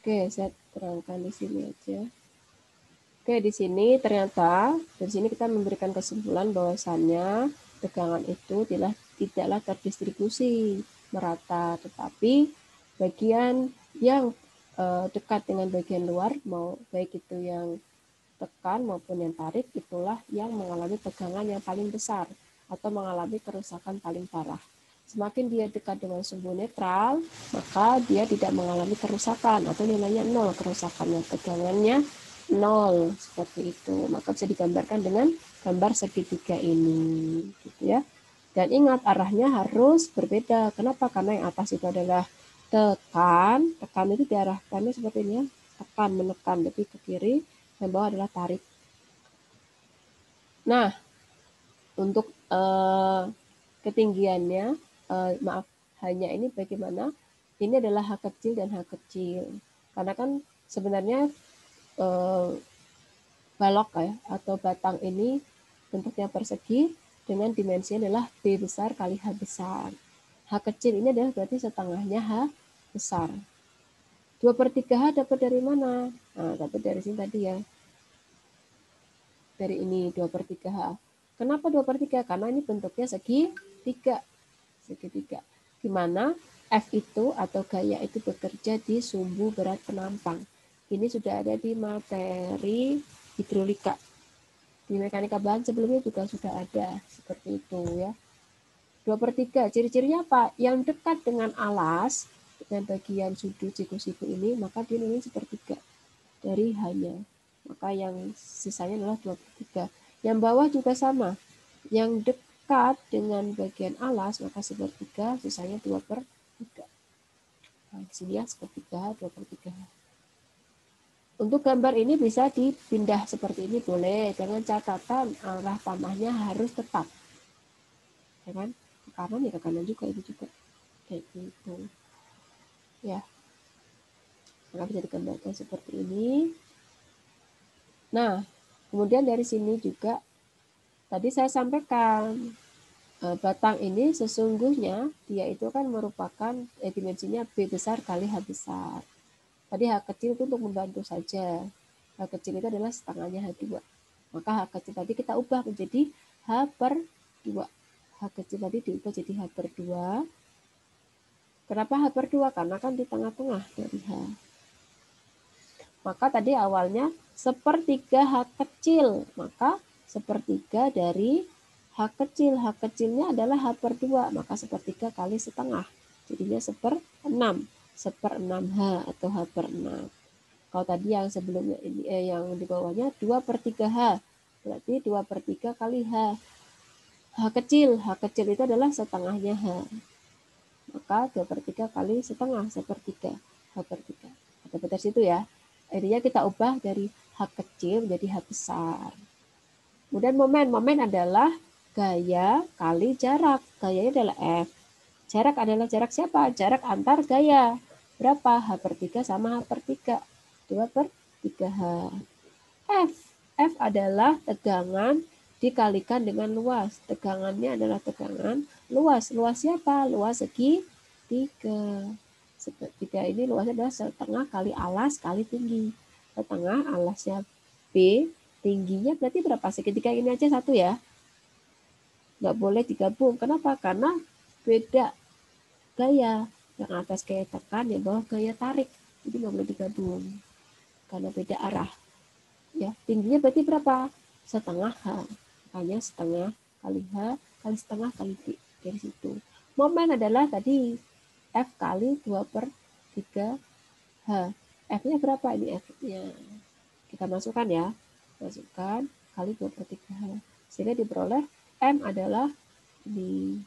Oke, saya terangkan di sini aja. Oke, di sini ternyata dari sini kita memberikan kesimpulan bahwasannya tegangan itu tidaklah terdistribusi merata, tetapi bagian yang dekat dengan bagian luar, mau baik itu yang tekan maupun yang tarik, itulah yang mengalami tegangan yang paling besar atau mengalami kerusakan paling parah. Semakin dia dekat dengan sumbu netral, maka dia tidak mengalami kerusakan atau nilainya 0 kerusakannya, tegangannya 0 seperti itu. Maka bisa digambarkan dengan gambar segitiga ini, gitu ya. Dan ingat arahnya harus berbeda. Kenapa? Karena yang atas itu adalah tekan itu diarahkannya seperti ini ya, tekan menekan, lebih ke kiri, yang bawah adalah tarik. Nah, untuk ketinggiannya, maaf, hanya ini bagaimana? Ini adalah H kecil dan H kecil. Karena kan sebenarnya balok ya, atau batang ini bentuknya persegi dengan dimensi adalah B besar kali H besar. H kecil ini adalah berarti setengahnya H besar. 2/3 H dapat dari mana? Nah, dapat dari sini tadi ya. Dari ini 2/3 H. Kenapa 2/3? Karena ini bentuknya segitiga. Segitiga. Di mana F itu atau gaya itu bekerja di sumbu berat penampang. Ini sudah ada di materi hidrolika. Di mekanika bahan sebelumnya juga sudah ada seperti itu ya. 2/3. Ciri-cirinya apa? Yang dekat dengan alas, dengan bagian sudut siku-siku ini, maka dia ini sepertiga dari hanya. Maka yang sisanya adalah 2/3. Yang bawah juga sama. Yang dekat dengan bagian alas, maka sepertiga, sisanya 2/3. Nah, di sini ya, sepertiga, 2/3. Untuk gambar ini bisa dipindah seperti ini boleh, dengan catatan arah panahnya harus tetap. Ya kan? Ke kanan ya ke kanan juga, itu juga. Kayak gitu. Ya. Maka bisa digambarkan seperti ini. Nah, kemudian dari sini juga tadi saya sampaikan batang ini sesungguhnya dia itu kan merupakan dimensinya B besar kali H besar. Tadi H kecil itu untuk membantu saja. H kecil itu adalah setengahnya H2. Maka H kecil tadi kita ubah menjadi H/2. H kecil tadi diubah jadi H/2. Kenapa H/2? Karena kan di tengah-tengah dari H. Maka tadi awalnya sepertiga H kecil. Maka sepertiga dari H kecil. H kecilnya adalah H/2. Maka sepertiga kali setengah. Jadinya 1/6. 1/6 H atau H/6. Kalau tadi yang sebelumnya ini yang di bawahnya 2/3 H. Berarti 2/3 kali H. H kecil. H kecil itu adalah setengahnya H. Maka 2/3 kali setengah, 1/3. H/3. Dapat dari situ ya. Akhirnya kita ubah dari H kecil menjadi H besar. Kemudian momen adalah gaya kali jarak. Gayanya adalah F. Jarak adalah jarak siapa? Jarak antar gaya. Berapa? H/3 sama H/3. 2/3H. F adalah tegangan dikalikan dengan luas. Tegangannya adalah tegangan luas. Luas siapa? Luas segitiga. Segitiga ini luasnya adalah setengah kali alas kali tinggi. Setengah alasnya B, tingginya berarti berapa? Segitiga ini aja satu ya. Nggak boleh digabung. Kenapa? Karena beda gaya. Yang atas gaya tekan, yang bawah gaya tarik. Jadi nggak boleh digabung. Karena beda arah. Ya, tingginya berarti berapa? Setengah H. Makanya setengah kali H kali setengah kali B. Dari situ. Momen adalah tadi F kali 2/3 H. F-nya berapa ini F-nya? Kita masukkan ya. Masukkan kali 2/3 H. Sehingga diperoleh M adalah ini.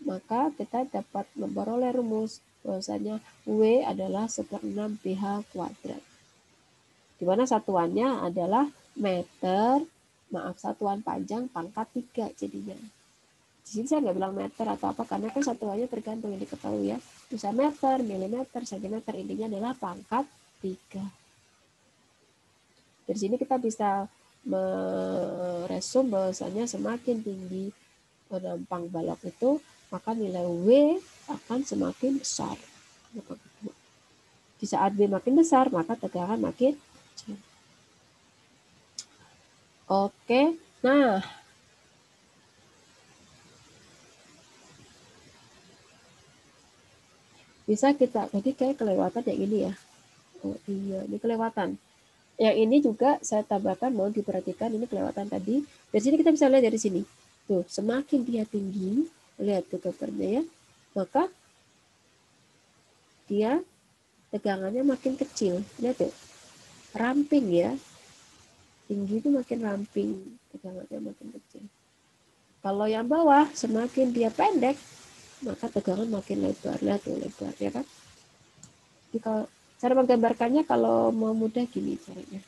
Maka kita dapat memperoleh rumus bahwasanya W adalah 1/6 BH kuadrat. Di mana satuannya adalah meter, satuan panjang pangkat 3 jadinya. Di sini saya nggak bilang meter atau apa, karena kan satuannya tergantung yang diketahui ya. Bisa meter, milimeter, sentimeter, intinya adalah pangkat 3. Dari sini kita bisa meresum bahwasanya semakin tinggi penampang balok itu, maka nilai W akan semakin besar. Di saat B makin besar, maka tegangan makin kecil. Oke, nah bisa kita, tadi kayak kelewatan yang ini ya. Oh iya, ini kelewatan. Yang ini juga saya tambahkan, mau diperhatikan, ini kelewatan tadi. Dari sini kita bisa lihat dari sini. Tuh, semakin dia tinggi, lihat tuh gambarnya ya, maka dia tegangannya makin kecil. Lihat tuh, ramping ya. Tinggi itu makin ramping, tegangannya makin kecil. Kalau yang bawah, semakin dia pendek, maka tegangan makin lebar. Lihat tuh, lebar ya kan. Jadi kalau cara menggambarkannya, kalau mau mudah gini caranya.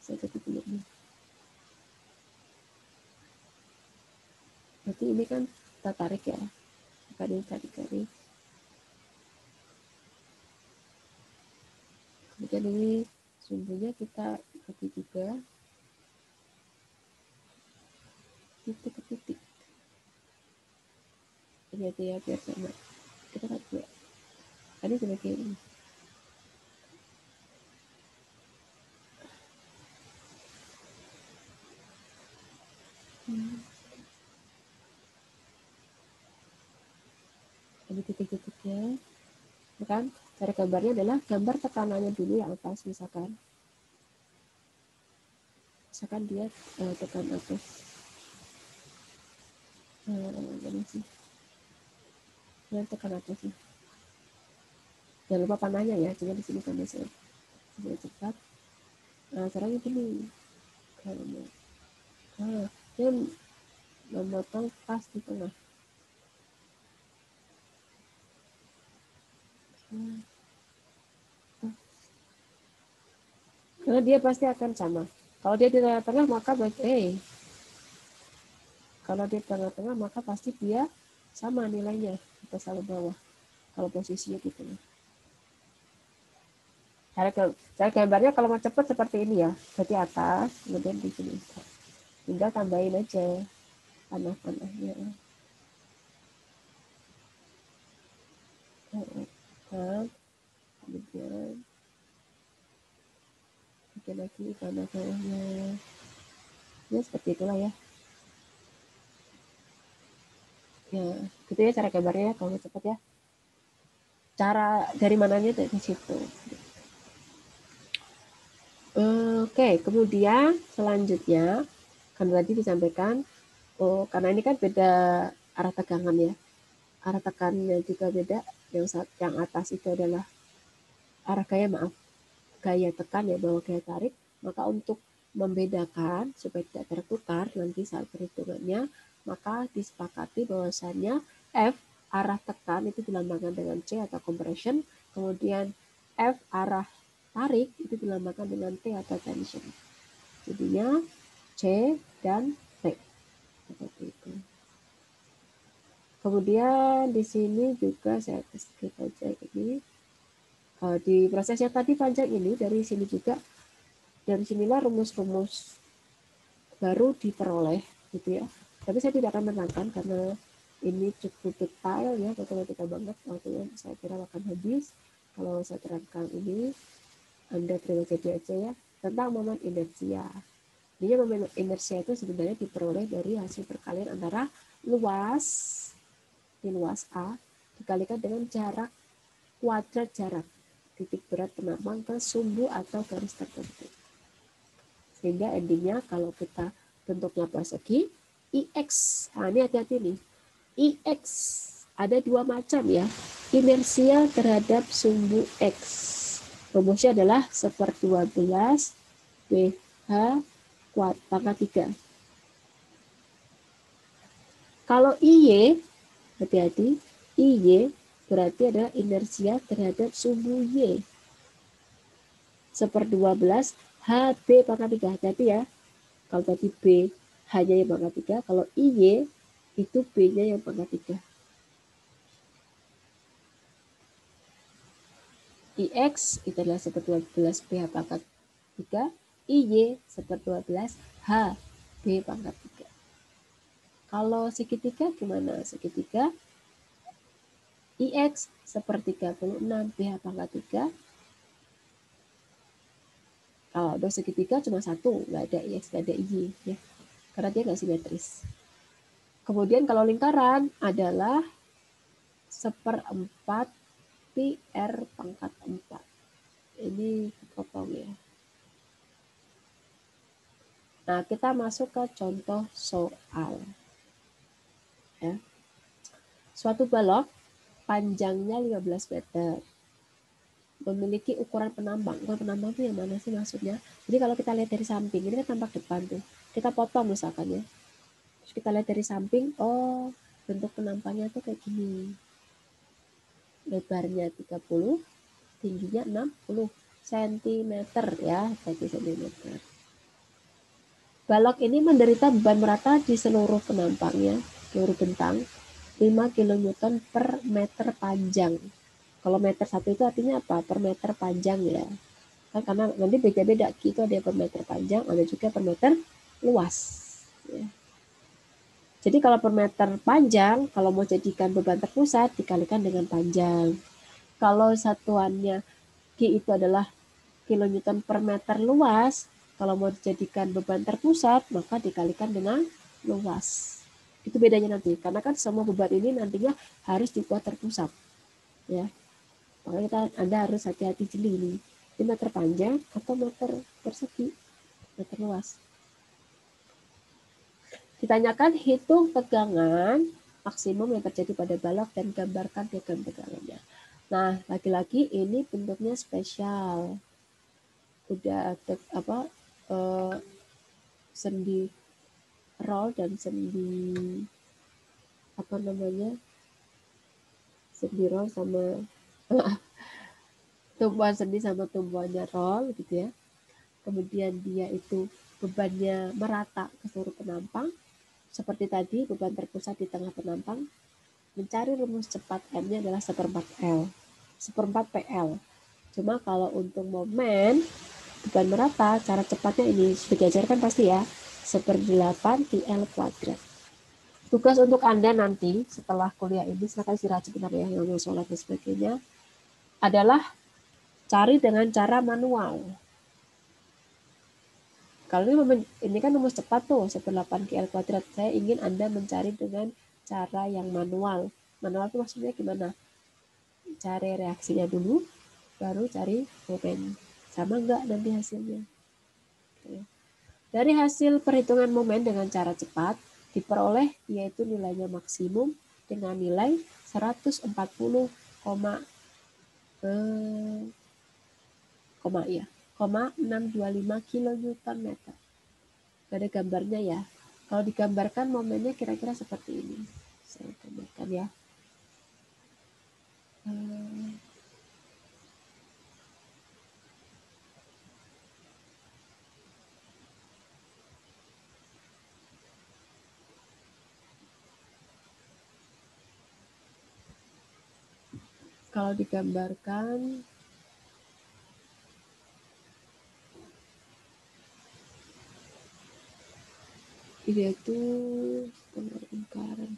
Saya tutup dulu nih. Berarti ini kan kita tarik ya, tarik. Kemudian ini sumbunya kita ikuti juga titik ke titik. Ini aja ya biar sama. Kita kan dua. Tadi sebagai ini. Ini titik-titiknya. Bukan? Cara gambarnya adalah gambar tekanannya dulu yang atas misalkan. Misalkan dia tekan atas. Ini sih. Dia tekan atas sih. Jangan lupa panahnya ya, cuma di sini kan saya cepat. Nah, caranya gini. Nah, dia memotong pas di tengah. Karena dia pasti akan sama. Kalau dia di tengah-tengah maka kalau di tengah-tengah maka pasti dia sama nilainya atas sama bawah. Kalau posisinya gitu. Cara gambarnya kalau mau cepat seperti ini ya, berarti atas, kemudian di sini. Tinggal tambahin aja panah-panahnya. Kemudian bikin lagi panah-panahnya. Ya seperti itulah ya. Ya, gitu ya cara gambarnya kalau mau cepat ya. Cara dari mananya dari situ. Oke, kemudian selanjutnya kan tadi disampaikan, karena ini kan beda arah tegangan ya, arah tekannya juga beda. Yang atas itu adalah arah gaya tekan ya, bawah gaya tarik. Maka untuk membedakan supaya tidak tertukar nanti saat perhitungannya, maka disepakati bahwasannya F arah tekan itu dilambangkan dengan C atau compression, kemudian F arah tarik itu dilambangkan dengan T atau tension. Jadinya C dan T seperti itu. Kemudian di sini juga saya skip aja ini. Di proses yang tadi panjang ini, dari sini juga, dari sinilah rumus-rumus baru diperoleh gitu ya. Tapi saya tidak akan menerangkan karena ini cukup detail ya, matematika banget, waktunya saya kira akan habis. Kalau saya terangkan ini, Anda terima jadi aja ya, tentang momen inersia. Jadi momen inersia itu sebenarnya diperoleh dari hasil perkalian antara luas A dikalikan dengan jarak kuadrat jarak titik berat penambang ke sumbu atau garis tertentu. Sehingga endingnya kalau kita bentuknya persegi, IX, nah ini hati-hati nih, IX ada dua macam ya, inersial terhadap sumbu X. Rumusnya adalah 1/12 BH kuadrat pangkat 3. Kalau IY, hati-hati, IY berarti adalah inersia terhadap sumbu Y. 1/12 HB pangkat 3. Hati-hati ya. Kalau tadi B hanya yang pangkat 3, kalau IY itu B-nya yang pangkat 3. IX itu adalah 1/12 BH pangkat 3, IY 1/12 HB pangkat 3. Kalau segitiga gimana? Segitiga IX 1/36 BH pangkat 3, Kalau untuk segitiga cuma satu, nggak ada X, nggak ada Y, ya, karena dia nggak simetris. Kemudian kalau lingkaran adalah seperempat pi R pangkat 4. Ini potong ya. Nah, kita masuk ke contoh soal. Ya. Suatu balok panjangnya 15 meter. Memiliki ukuran penambang. Ukuran penambang itu yang mana sih maksudnya? Jadi kalau kita lihat dari samping, ini kan tampak depan tuh. Kita potong misalkan ya. Terus kita lihat dari samping, oh bentuk penampangnya tuh kayak gini. Lebarnya 30, tingginya 60 cm ya, berarti cm. Balok ini menderita beban merata di seluruh penampangnya, seluruh bentang, 5 kN per meter panjang. Kalau meter satu itu artinya apa? Per meter panjang ya. Kan karena nanti beda-beda, itu ada per meter panjang, ada juga per meter luas. Ya. Jadi kalau per meter panjang, kalau mau jadikan beban terpusat, dikalikan dengan panjang. Kalau satuannya G itu adalah kilonewton per meter luas, kalau mau dijadikan beban terpusat, maka dikalikan dengan luas. Itu bedanya nanti, karena kan semua beban ini nantinya harus dibuat terpusat. Ya. Makanya Anda harus hati-hati jeli ini. Ini meter panjang atau meter persegi, meter luas. Ditanyakan hitung tegangan maksimum yang terjadi pada balok dan gambarkan diagram tegangannya. Nah, lagi-lagi ini bentuknya spesial. Udah ada sendi roll dan sendi sendi roll sama tumpuan sendi sama tumpuannya roll gitu ya. Kemudian dia itu bebannya merata ke seluruh penampang. Seperti tadi, beban terpusat di tengah penampang. Mencari rumus cepat M-nya adalah 1/4 L. 1/4 PL. Cuma kalau untuk momen beban merata, cara cepatnya ini sudah diajarkan pasti ya. 1/8 PL kuadrat. Tugas untuk Anda nanti setelah kuliah ini, silakan istirahat sebentar ya, yang mau sholat dan sebagainya, adalah cari dengan cara manual. Kalau ini kan rumus cepat tuh, 1/8 PL kuadrat. Saya ingin Anda mencari dengan cara yang manual. Manual itu maksudnya gimana? Cari reaksinya dulu, baru cari momen. Sama enggak nanti hasilnya? Dari hasil perhitungan momen dengan cara cepat, diperoleh yaitu nilainya maksimum dengan nilai 140, 625 kilonewton meter. Gak ada gambarnya ya. Kalau digambarkan momennya kira-kira seperti ini. Saya gambarkan ya. Kalau digambarkan dia itu setengah lingkaran.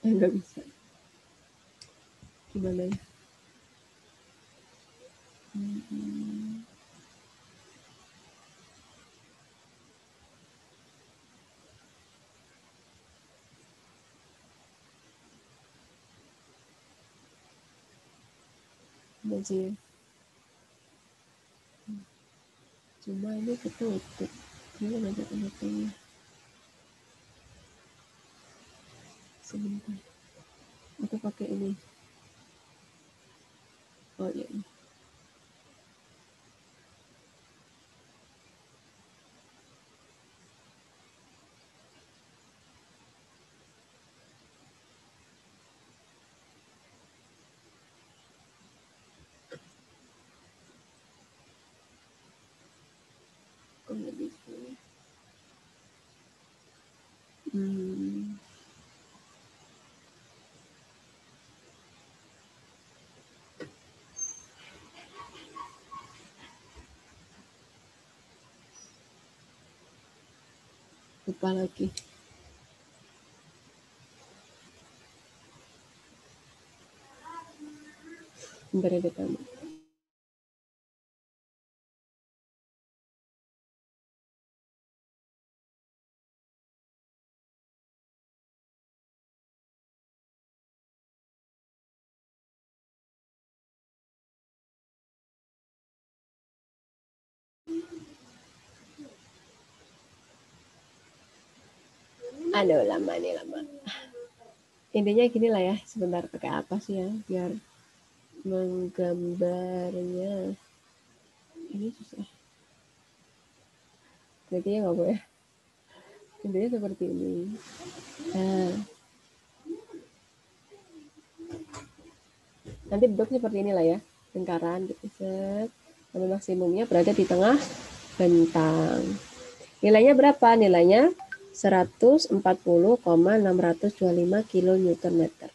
Nggak bisa. Gimana ya? Masih. Cuma ini ketutup. Ini ada penutupnya. Sebentar. Aku pakai ini. Oh iya. Kok nggak bisa? Lupa lagi. Periode pertama. Aduh, lama nih, lama. Intinya gini lah ya, sebentar pakai apa sih ya, biar menggambarnya. Ini susah. Berarti ya nggak boleh. Intinya seperti ini. Nah, nanti bentuk seperti inilah ya, lingkaran gitu. Set. Lalu maksimumnya berada di tengah bentang. Nilainya berapa? Nilainya 140,625 kN.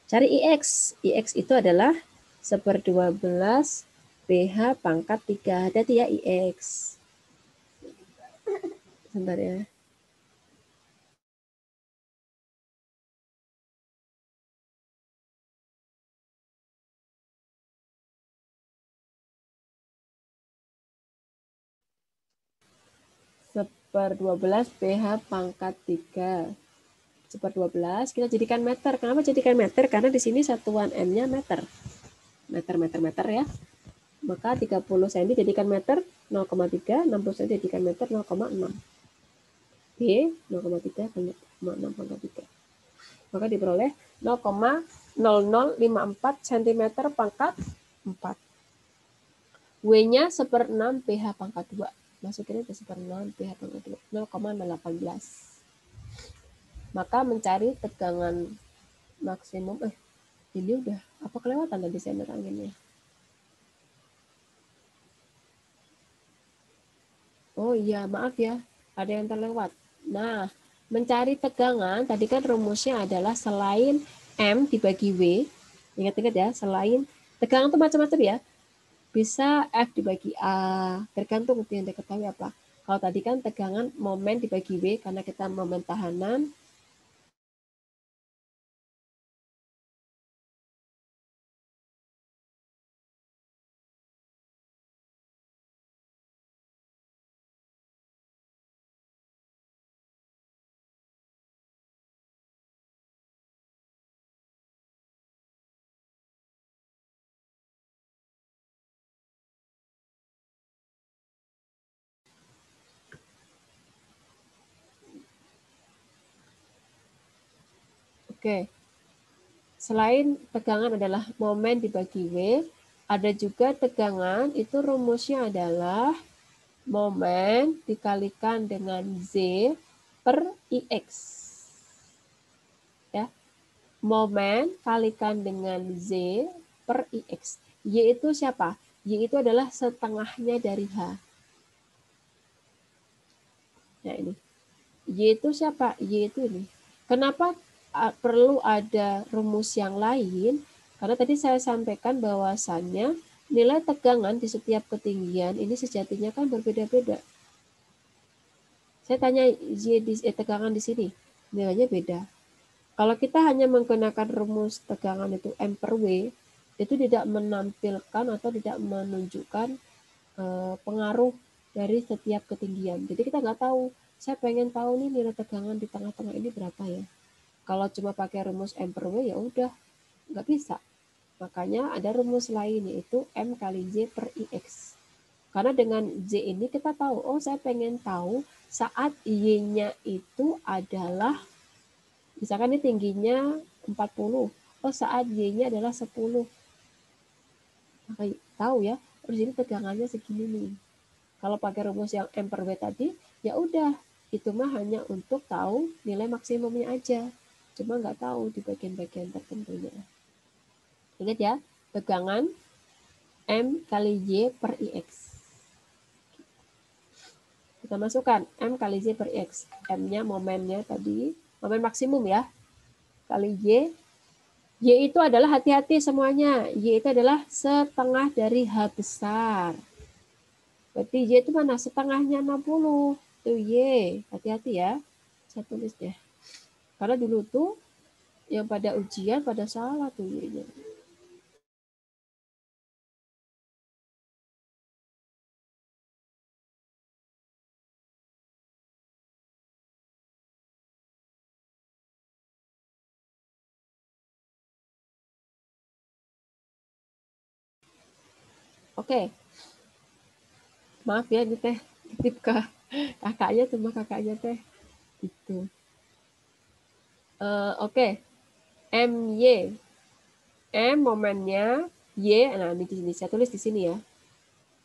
Cari IX. IX itu adalah 1/12 PH pangkat 3. Hati-hati ya IX. Sebentar ya. Per 12 PH pangkat 3. 1/12 kita jadikan meter. Kenapa jadikan meter? Karena di sini satuan M-nya meter. Meter ya. Maka 30 cm jadikan meter 0,3, 60 cm jadikan meter 0,6. B 0,3 kali 0,6 pangkat 3. Maka diperoleh 0,0054 cm pangkat 4. W-nya 1/6 PH pangkat 2. Masukin aja 1/6 PH pangkat 2. 0,18. Maka mencari tegangan maksimum. Ini udah apa kelewatan tadi saya neranginnya? Oh iya, maaf ya. Ada yang terlewat. Nah, mencari tegangan, tadi kan rumusnya adalah selain M dibagi W. Ingat-ingat ya, selain tegangan itu macam-macam ya. Bisa F dibagi A, tergantung yang diketahui apa. Kalau tadi kan tegangan momen dibagi W, karena kita momen tahanan. Oke, selain tegangan adalah momen dibagi W, ada juga tegangan, itu rumusnya adalah momen dikalikan dengan Z per IX. Ya. Momen kalikan dengan Z per IX. Y itu siapa? Y itu adalah setengahnya dari H. Nah ini. Y itu siapa? Y itu ini. Kenapa perlu ada rumus yang lain? Karena tadi saya sampaikan bahwasannya nilai tegangan di setiap ketinggian ini sejatinya kan berbeda-beda. Saya tanya tegangan di sini, nilainya beda. Kalau kita hanya menggunakan rumus tegangan itu M per W, itu tidak menampilkan atau tidak menunjukkan pengaruh dari setiap ketinggian. Jadi kita nggak tahu, saya pengen tahu nih nilai tegangan di tengah-tengah ini berapa ya. Kalau cuma pakai rumus M per W ya udah, nggak bisa. Makanya ada rumus lain yaitu M kali J per IX. Karena dengan J ini kita tahu, oh saya pengen tahu saat Y-nya itu adalah, misalkan ini tingginya 40, oh saat Y-nya adalah 10. Maka tahu ya, terus ini tegangannya segini nih. Kalau pakai rumus yang M per W tadi, ya udah, itu mah hanya untuk tahu nilai maksimumnya aja. Cuma nggak tahu di bagian-bagian tertentunya. Ingat ya, tegangan M kali Y per IX. Kita masukkan M kali Y per X. M-nya momennya tadi, momen maksimum ya, kali Y. Y itu adalah, hati-hati semuanya, Y itu adalah setengah dari H besar. Berarti Y itu mana? Setengahnya 60. Itu Y. Hati-hati ya. Saya tulis deh. Karena dulu tuh yang pada ujian pada salah tuh Y-nya. Oke. Maaf ya ini teh titip ke kakaknya, cuma kakaknya teh itu. Oke. MY. M momennya, Y, nah di sini saya tulis di sini ya.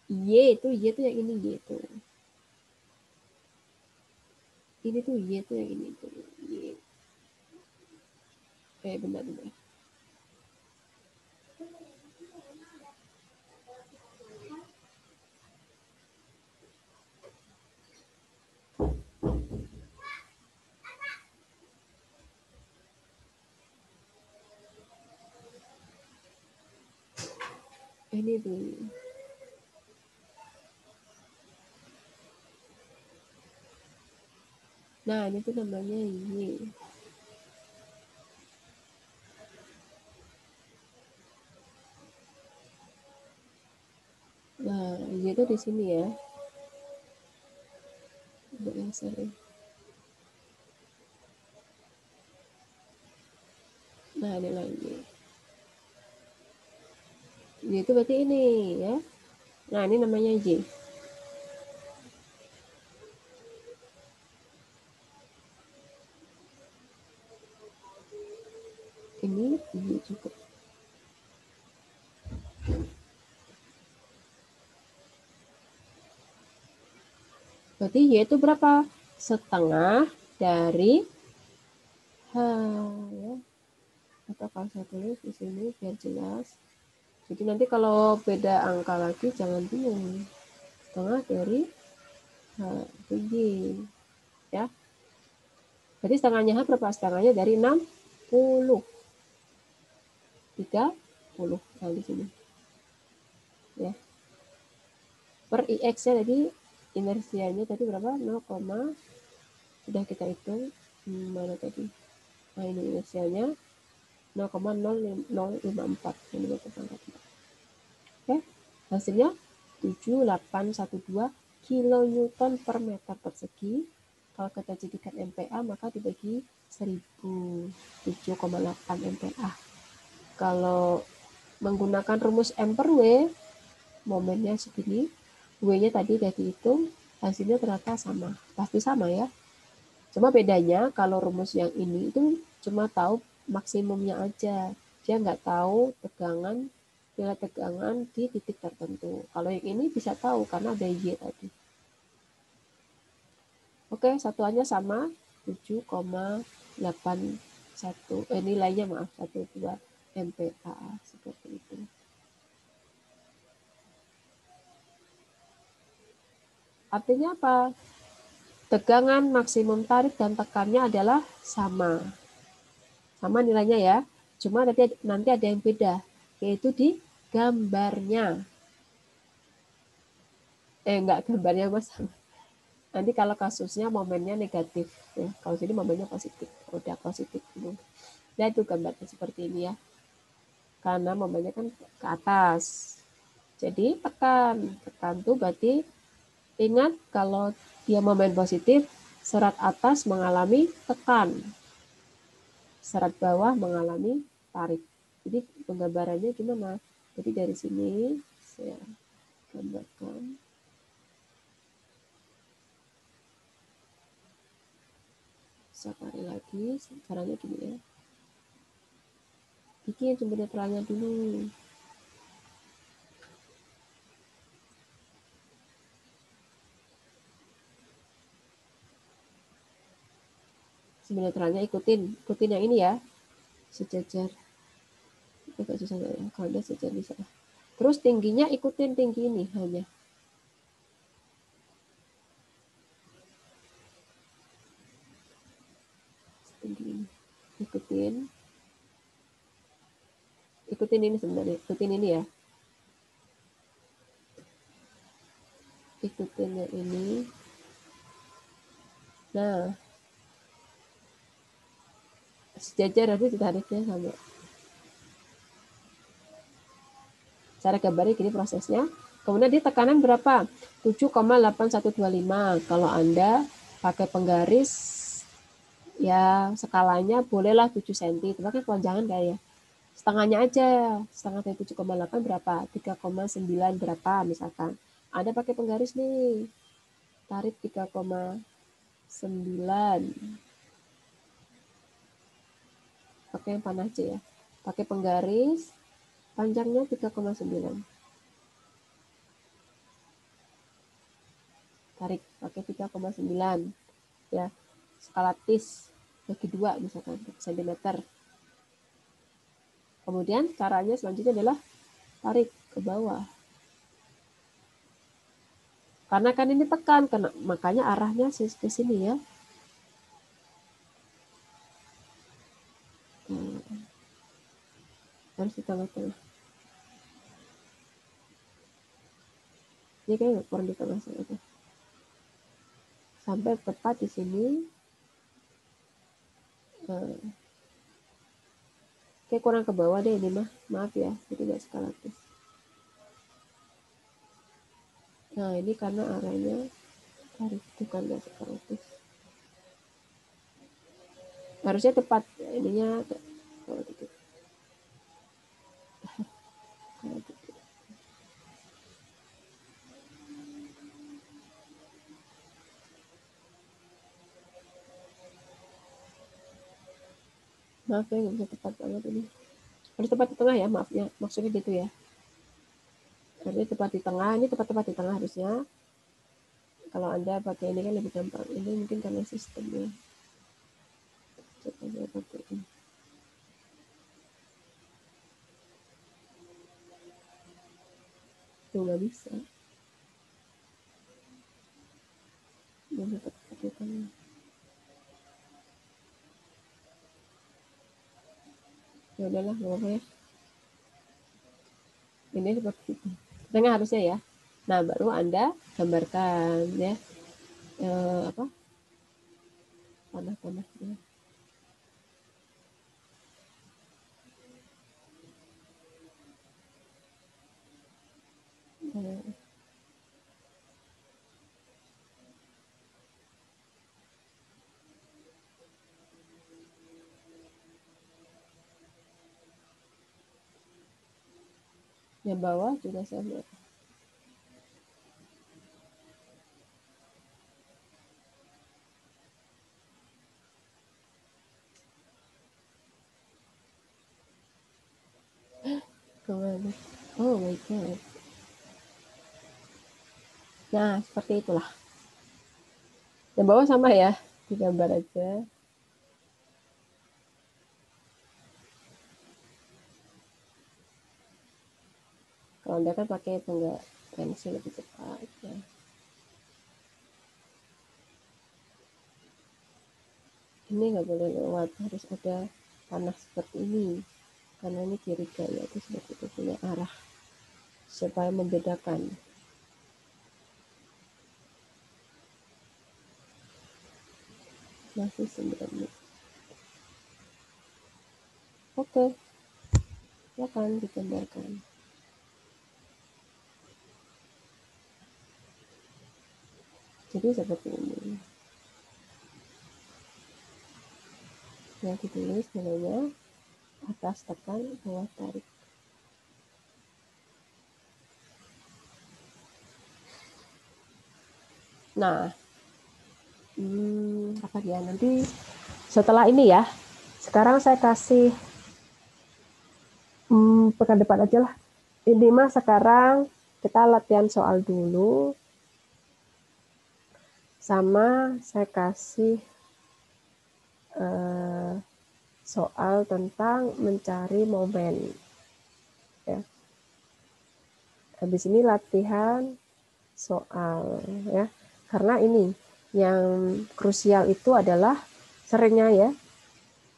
Y itu yang ini Y itu. Ini tuh Y tuh yang ini tuh. Y. Benar-benar. Ini tuh. Nah, ini tuh namanya Y. Nah, Y itu di sini ya. Nah, ini lagi. Y itu berarti ini ya. Nah, ini namanya Y. Ini Y juga. Berarti Y itu berapa? Setengah dari H ya. Atau kalau saya tulis di sini biar jelas. Jadi nanti kalau beda angka lagi jangan bingung. Setengah dari H itu Y ya. Jadi setengahnya H berapa? Setengahnya dari 60. 30. Nah, di sini. Ya. Per IX nya tadi inersianya tadi berapa? 0, sudah kita hitung mana tadi? Nah, ini inersianya 0,0054. Ini oke, hasilnya 7812 kilonewton per meter persegi. Kalau kita jadikan MPa maka dibagi 1000, 7,8 MPa. Kalau menggunakan rumus M per W, momennya segini, W-nya tadi udah dihitung, hasilnya ternyata sama. Pasti sama ya. Cuma bedanya kalau rumus yang ini itu cuma tahu maksimumnya aja. Dia nggak tahu tegangan, nilai tegangan di titik tertentu. Kalau yang ini bisa tahu karena ada Y tadi. Oke, satuannya sama 7,81. Nilainya maaf 12 MPa seperti itu. Artinya apa? Tegangan maksimum tarik dan tekannya adalah sama. Sama nilainya ya. Cuma nanti ada yang beda, yaitu di gambarnya. Enggak gambarnya mas. Nanti kalau kasusnya momennya negatif, ya. Kalau sini momennya positif, udah positif. Nah itu gambarnya seperti ini ya. Karena momennya kan ke atas. Jadi tekan tuh berarti ingat kalau dia momen positif, serat atas mengalami tekan, serat bawah mengalami tarik. Jadi penggambarannya gimana? Jadi dari sini saya gambarkan. Saya tarik lagi, caranya gini ya. Bikin sumber netralnya dulu. Sumber netralnya ikutin yang ini ya. Sejajar. Agak susah ya, kalau udah sejajar bisa. Terus tingginya ikutin tinggi ini hanya. Tinggi ini. Ikutin ini sebenarnya, ikutin ini ya. Ikutin yang ini. Nah, sejajar nanti tariknya sama. Cara gambarnya gini prosesnya. Kemudian di tekanan berapa? 7,8125. Kalau Anda pakai penggaris, ya skalanya bolehlah 7 cm. Itu kan kepanjangan kayak ya. setengahnya aja. Setengah dari 7,8 berapa? 3,9 berapa misalkan. Ada pakai penggaris nih. Tarik 3,9. Pakai yang panah aja ya. Pakai penggaris, panjangnya 3,9. Tarik pakai 3,9 ya. Skala TIS bagi 2 misalkan cm. Kemudian caranya selanjutnya adalah tarik ke bawah. Karena kan ini tekan, makanya arahnya ke sini ya. Harus di tengah-tengah. Ini kayak kurang di tengah saja. Sampai tepat di sini. Kayak kurang ke bawah deh ini mah. Maaf ya, itu nggak skala TIS. Nah ini karena arahnya tarik, bukan nggak skala TIS. Harusnya tepat ininya kalau gitu. Maaf ya nggak bisa tepat banget ini. Harus tepat di tengah ya, maaf ya, maksudnya gitu ya. Harusnya tepat di tengah, ini tepat-tepat di tengah harusnya. Kalau Anda pakai ini kan lebih gampang. Ini mungkin karena sistemnya. Coba saya pakai ini. Tuh nggak bisa. Nggak bisa tepat di tengah. Ya udahlah, nggak apa-apa ya. Ini seperti itu. Tengah harusnya ya. Nah baru Anda gambarkan ya apa panah-panahnya. Yang bawah juga sama. Kemana? Oh my god. Nah seperti itulah. Yang bawah sama ya, digambar aja. Kalau Anda kan pakai enggak pensil lebih cepat ya. Ini nggak boleh lewat, harus ada panah seperti ini. Karena ini kiri gaya itu seperti itu punya arah supaya membedakan. Masih 9 menit. Oke, silakan digambarkan. Jadi seperti ini. Yang ditulis namanya atas tekan, bawah tarik. Nah, apa ya nanti setelah ini ya. Sekarang saya kasih pekan depan aja lah. Ini mah sekarang kita latihan soal dulu. Sama saya kasih soal tentang mencari momen. Ya. Habis ini latihan soal ya. Karena ini yang krusial itu adalah seringnya ya.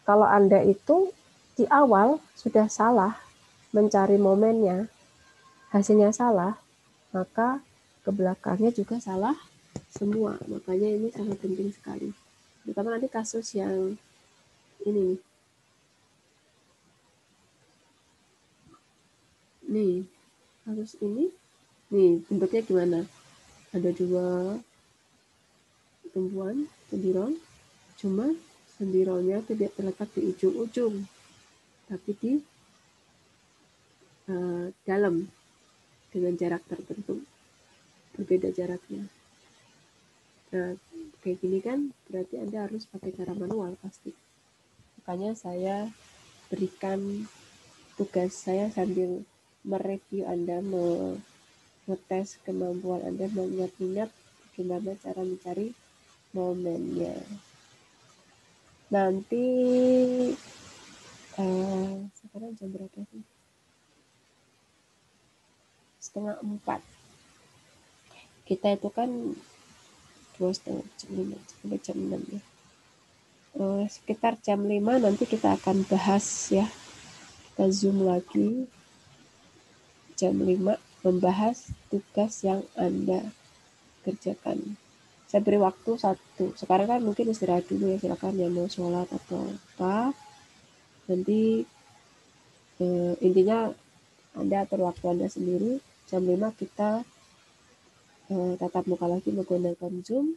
Kalau Anda itu di awal sudah salah mencari momennya, hasilnya salah, maka ke belakangnya juga salah semua. Makanya ini sangat penting sekali. Terutama nanti kasus yang ini nih, kasus ini nih bentuknya gimana? Ada dua tumpuan sendirol, cuma sendirolnya tidak terletak di ujung-ujung, tapi di dalam dengan jarak tertentu, berbeda jaraknya. Nah, kayak gini kan berarti Anda harus pakai cara manual pasti. Makanya saya berikan tugas saya sambil mereview Anda, ngetes kemampuan Anda, mengingat-ingat gimana cara mencari momennya. Nanti sekarang jam berapa sih? 3:30. Kita itu kan 2:30 jam 5 sampai jam 6 ya. Sekitar jam 5 nanti kita akan bahas ya. Kita zoom lagi jam 5 membahas tugas yang Anda kerjakan. Saya beri waktu 1. Sekarang kan mungkin istirahat dulu ya, silakan yang mau sholat atau apa. Nanti intinya Anda atur waktu Anda sendiri. Jam 5 kita tatap muka lagi menggunakan Zoom.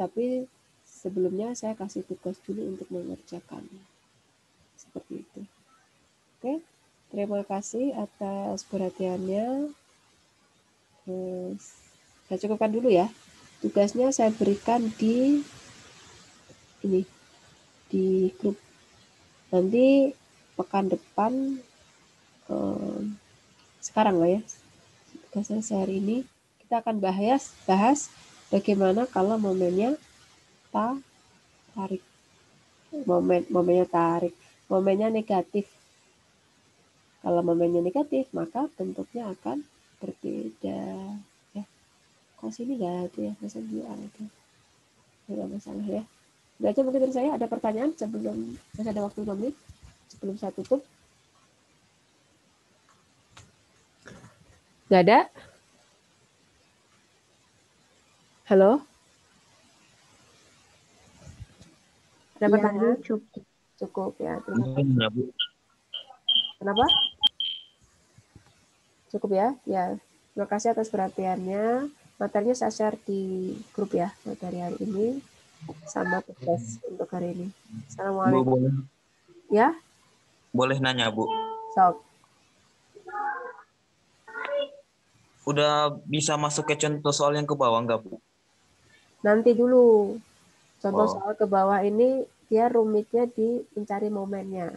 Tapi sebelumnya saya kasih tugas dulu untuk mengerjakan. Seperti itu. Oke, terima kasih atas perhatiannya. Saya cukupkan dulu ya. Tugasnya saya berikan di grup. Nanti pekan depan sekarang lah ya. Tugasnya sehari ini kita akan bahas bagaimana kalau momennya tarik. Momennya tarik. Momennya negatif. Kalau momennya negatif, maka bentuknya akan berbeda. Ya. Kok sini nggak ada ya? Masa dia ada? Tidak masalah ya. Udah aja mungkin dari saya. Ada pertanyaan sebelum masih ada waktu 2 menit sebelum saya tutup? Nggak ada? Halo? Ada Ya, pertanyaan? Bu, cukup. Cukup ya. Terima kasih. Kenapa? Cukup ya? Ya. Terima kasih atas perhatiannya. Materinya saya share di grup ya, materi hari ini sama tugas untuk hari ini. Bu, Assalamualaikum. boleh, Ya, boleh nanya, Bu. sok. Udah bisa masuk ke contoh soal yang ke bawah nggak, Bu? Nanti dulu. Contoh Oh, soal ke bawah ini dia rumitnya di mencari momennya.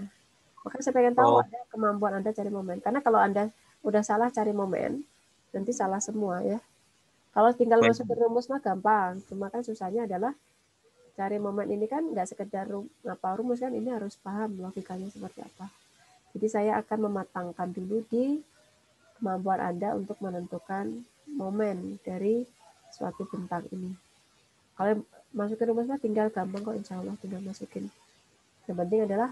Makanya saya pengen tahu oh, ada kemampuan Anda cari momen. Karena kalau Anda udah salah cari momen, nanti salah semua ya. Kalau tinggal baik. masukin rumus mah gampang. Cuma kan susahnya adalah cari momen ini kan nggak sekedar ngapal rumus kan, ini harus paham logikanya seperti apa. Jadi saya akan mematangkan dulu di kemampuan Anda untuk menentukan momen dari suatu bentang ini. Kalau masukin rumusnya tinggal gampang kok, insya Allah tinggal masukin. Yang penting adalah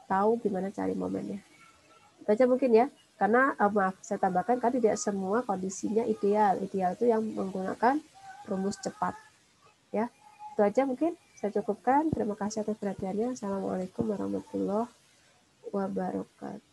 tahu gimana cari momennya. Itu aja mungkin ya. Karena maaf, saya tambahkan kan tidak semua kondisinya ideal. Ideal itu yang menggunakan rumus cepat. Ya, itu aja mungkin saya cukupkan. Terima kasih atas perhatiannya. Assalamualaikum warahmatullahi wabarakatuh.